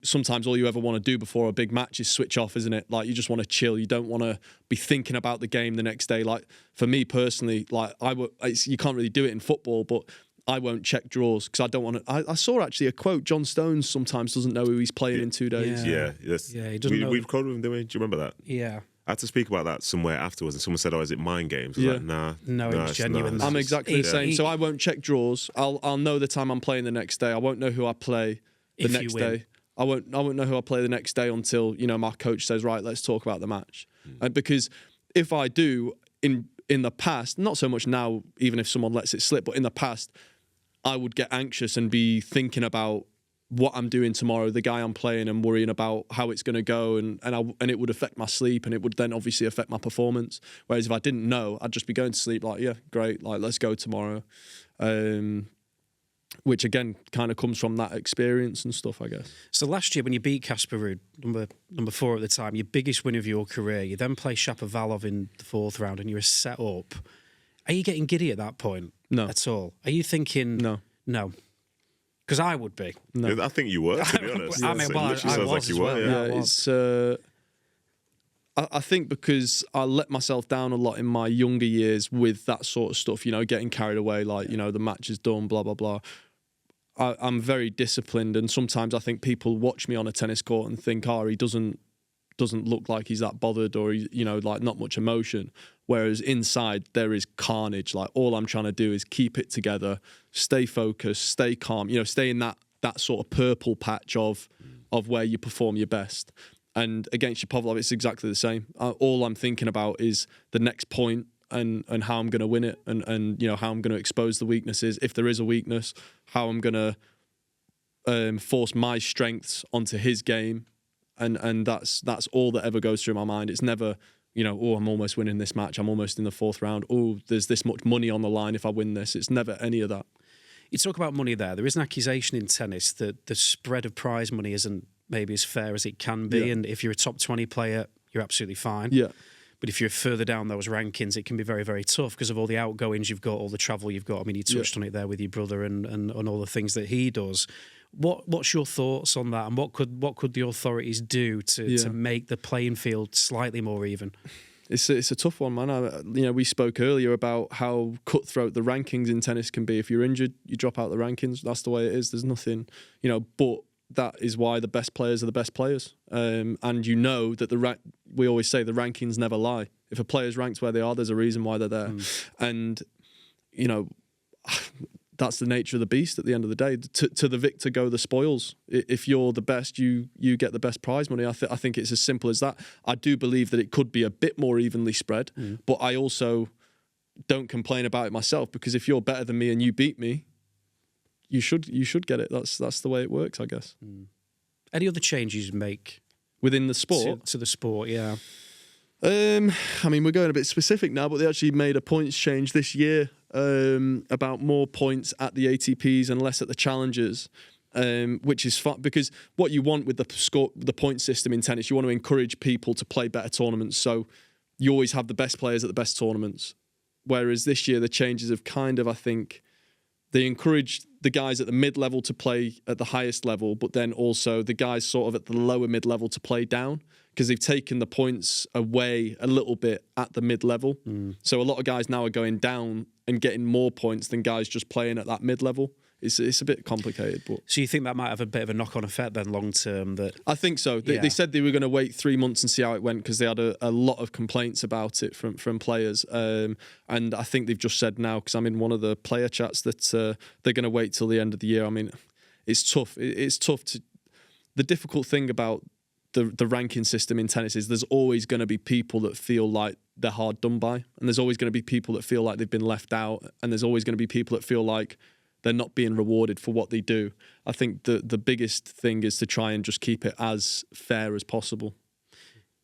sometimes all you ever want to do before a big match is switch off, isn't it? Like, you just want to chill. You don't want to be thinking about the game the next day. Like, for me personally, like, you can't really do it in football, but I won't check draws because I don't want to. I saw actually a quote: John Stones sometimes doesn't know who he's playing in 2 days. Yeah, he doesn't know. We've called him, didn't we? Do you remember that? Yeah. I had to speak about that somewhere afterwards, and someone said, "Oh, is it mind games?" I was like, nah, no, it's genuine. I'm exactly the same. So I won't check draws. I'll know the time I'm playing the next day. I won't know who I play the next day. I won't know who I play the next day until, you know, my coach says, right, let's talk about the match. Because if I do in the past, not so much now, even if someone lets it slip, but in the past, I would get anxious and be thinking about what I'm doing tomorrow, the guy I'm playing, and worrying about how it's going to go, and it would affect my sleep, and it would then obviously affect my performance. Whereas if I didn't know, I'd just be going to sleep like, yeah, great, like, let's go tomorrow. Which again kind of comes from that experience and stuff, I guess. So last year when you beat Casper Ruud, number 4 at the time, your biggest win of your career, you then play Shapovalov in the 4th round, and you're set up. Are you getting giddy at that point? No. At all? Are you thinking... No. Because I would be. No. I think you were, to be honest. I mean, well, I sounds was like you as were. well. Yeah, it's... I think because I let myself down a lot in my younger years with that sort of stuff, you know, getting carried away, like, you know, the match is done, blah, blah, blah. I'm very disciplined, and sometimes I think people watch me on a tennis court and think, oh, he doesn't look like he's that bothered, or, you know, like, not much emotion. Whereas inside there is carnage. Like, all I'm trying to do is keep it together, stay focused, stay calm, you know, stay in that sort of purple patch of where you perform your best. And against Shapovalov, it's exactly the same. All I'm thinking about is the next point and how I'm going to win it, and you know, how I'm going to expose the weaknesses, if there is a weakness, how I'm going to force my strengths onto his game, and that's all that ever goes through my mind. It's never, you know, oh, I'm almost winning this match, I'm almost in the 4th round, oh, there's this much money on the line if I win this. It's never any of that. You talk about money there. There is an accusation in tennis that the spread of prize money isn't maybe as fair as it can be, and if you're a top 20 player, you're absolutely fine. Yeah. But if you're further down those rankings, it can be very, very tough because of all the outgoings you've got, all the travel you've got. I mean, you touched on it there with your brother and all the things that he does. What's your thoughts on that, and what could the authorities do to make the playing field slightly more even? It's a tough one, man. You know, we spoke earlier about how cutthroat the rankings in tennis can be. If you're injured, you drop out the rankings. That's the way it is. There's nothing, you know, but that is why the best players are the best players. And you know that we always say the rankings never lie. If a player's ranked where they are, there's a reason why they're there. And, you know, that's the nature of the beast at the end of the day. To the victor go the spoils. If you're the best, you get the best prize money. I think it's as simple as that. I do believe that it could be a bit more evenly spread, but I also don't complain about it myself, because if you're better than me and you beat me, you should get it. That's the way it works, I guess. Any other changes you make within the sport? To the sport, yeah. I mean, we're going a bit specific now, but they actually made a points change this year about more points at the ATPs and less at the challengers, which is fun, because what you want with the point system in tennis, you want to encourage people to play better tournaments. So you always have the best players at the best tournaments. Whereas this year, the changes have kind of, I think, they encourage the guys at the mid-level to play at the highest level, but then also the guys sort of at the lower mid-level to play down, because they've taken the points away a little bit at the mid-level. So a lot of guys now are going down and getting more points than guys just playing at that mid-level. It's a bit complicated. But so you think that might have a bit of a knock-on effect then long-term? I think so. They said they were going to wait 3 months and see how it went, because they had a lot of complaints about it from players. And I think they've just said now, because I'm in one of the player chats, that they're going to wait till the end of the year. I mean, it's tough. It's tough to... The difficult thing about the ranking system in tennis is there's always going to be people that feel like they're hard done by, and there's always going to be people that feel like they've been left out, and there's always going to be people that feel like they're not being rewarded for what they do. I think the biggest thing is to try and just keep it as fair as possible.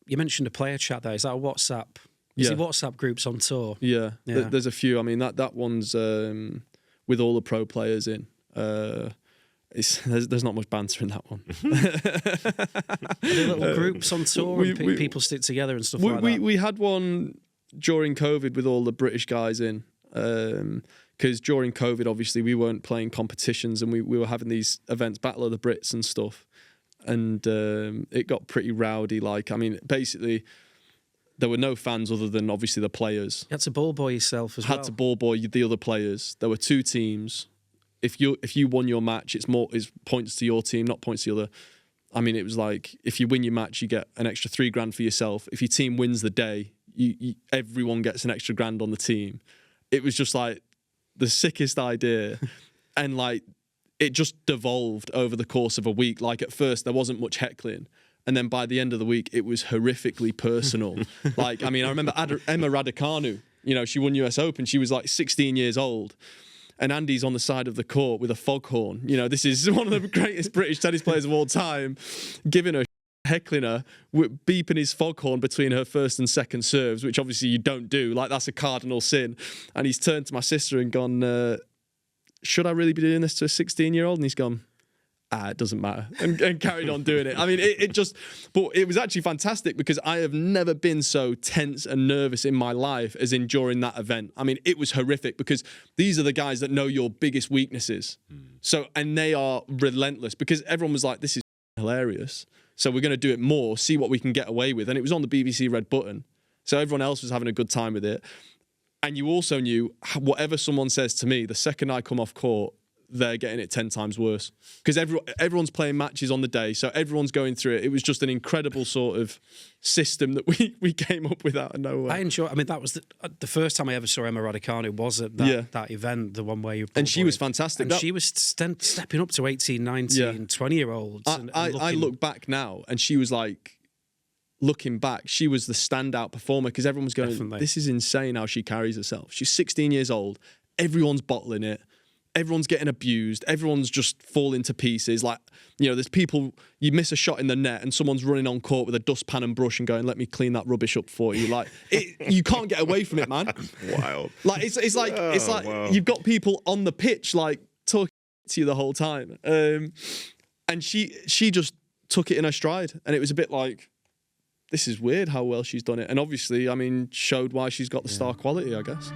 You mentioned a player chat there. Is that a WhatsApp? Is it WhatsApp groups on tour? Yeah. There's a few. I mean, that one's with all the pro players in. There's not much banter in that one. Are there little groups on tour and people stick together and stuff like that? We had one during COVID with all the British guys in. Because during COVID, obviously, we weren't playing competitions, and we were having these events, Battle of the Brits and stuff. and it got pretty rowdy. Like, I mean, basically, there were no fans other than obviously the players. You had to ball boy yourself as well. Had to ball boy the other players. There were two teams. If you won your match, it's points to your team, not points to the other. I mean, it was like, if you win your match, you get an extra $3,000 for yourself. If your team wins the day, everyone gets an extra $1,000 on the team. It was just like the sickest idea. And like, it just devolved over the course of a week. Like, at first, there wasn't much heckling. And then by the end of the week, it was horrifically personal. Like, I mean, I remember Emma Raducanu, you know, she won US Open. She was like 16 years old. And Andy's on the side of the court with a foghorn. You know, this is one of the greatest British tennis players of all time, giving her, heckling her, beeping his foghorn between her first and second serves, which obviously you don't do. Like, that's a cardinal sin. And he's turned to my sister and gone, should I really be doing this to a 16-year-old? And he's gone, it doesn't matter, and carried on doing it. I mean, but it was actually fantastic because I have never been so tense and nervous in my life as in during that event. I mean, it was horrific because these are the guys that know your biggest weaknesses. So, and they are relentless because everyone was like, this is hilarious. So we're going to do it more, see what we can get away with. And it was on the BBC Red Button. So everyone else was having a good time with it. And you also knew whatever someone says to me, the second I come off court, they're getting it 10 times worse because everyone's playing matches on the day, so everyone's going through it. It was just an incredible sort of system that we came up with out of nowhere. I enjoy. I mean, that was the first time I ever saw Emma Raducanu was at that event, the one where you. And she was fantastic. And she was stepping up to 18, 19, 20-year-olds. I look back now, and she was like, looking back, she was the standout performer because everyone was going, Definitely. This is insane how she carries herself. She's 16 years old. Everyone's bottling it. Everyone's getting abused. Everyone's just falling to pieces. Like, you know, there's people, you miss a shot in the net and someone's running on court with a dustpan and brush and going, let me clean that rubbish up for you. Like, you can't get away from it, man. Wild. Like, it's like wow. You've got people on the pitch, like, talking to you the whole time. And she just took it in her stride. And it was a bit like, this is weird how well she's done it. And obviously, I mean, showed why she's got the star quality, I guess.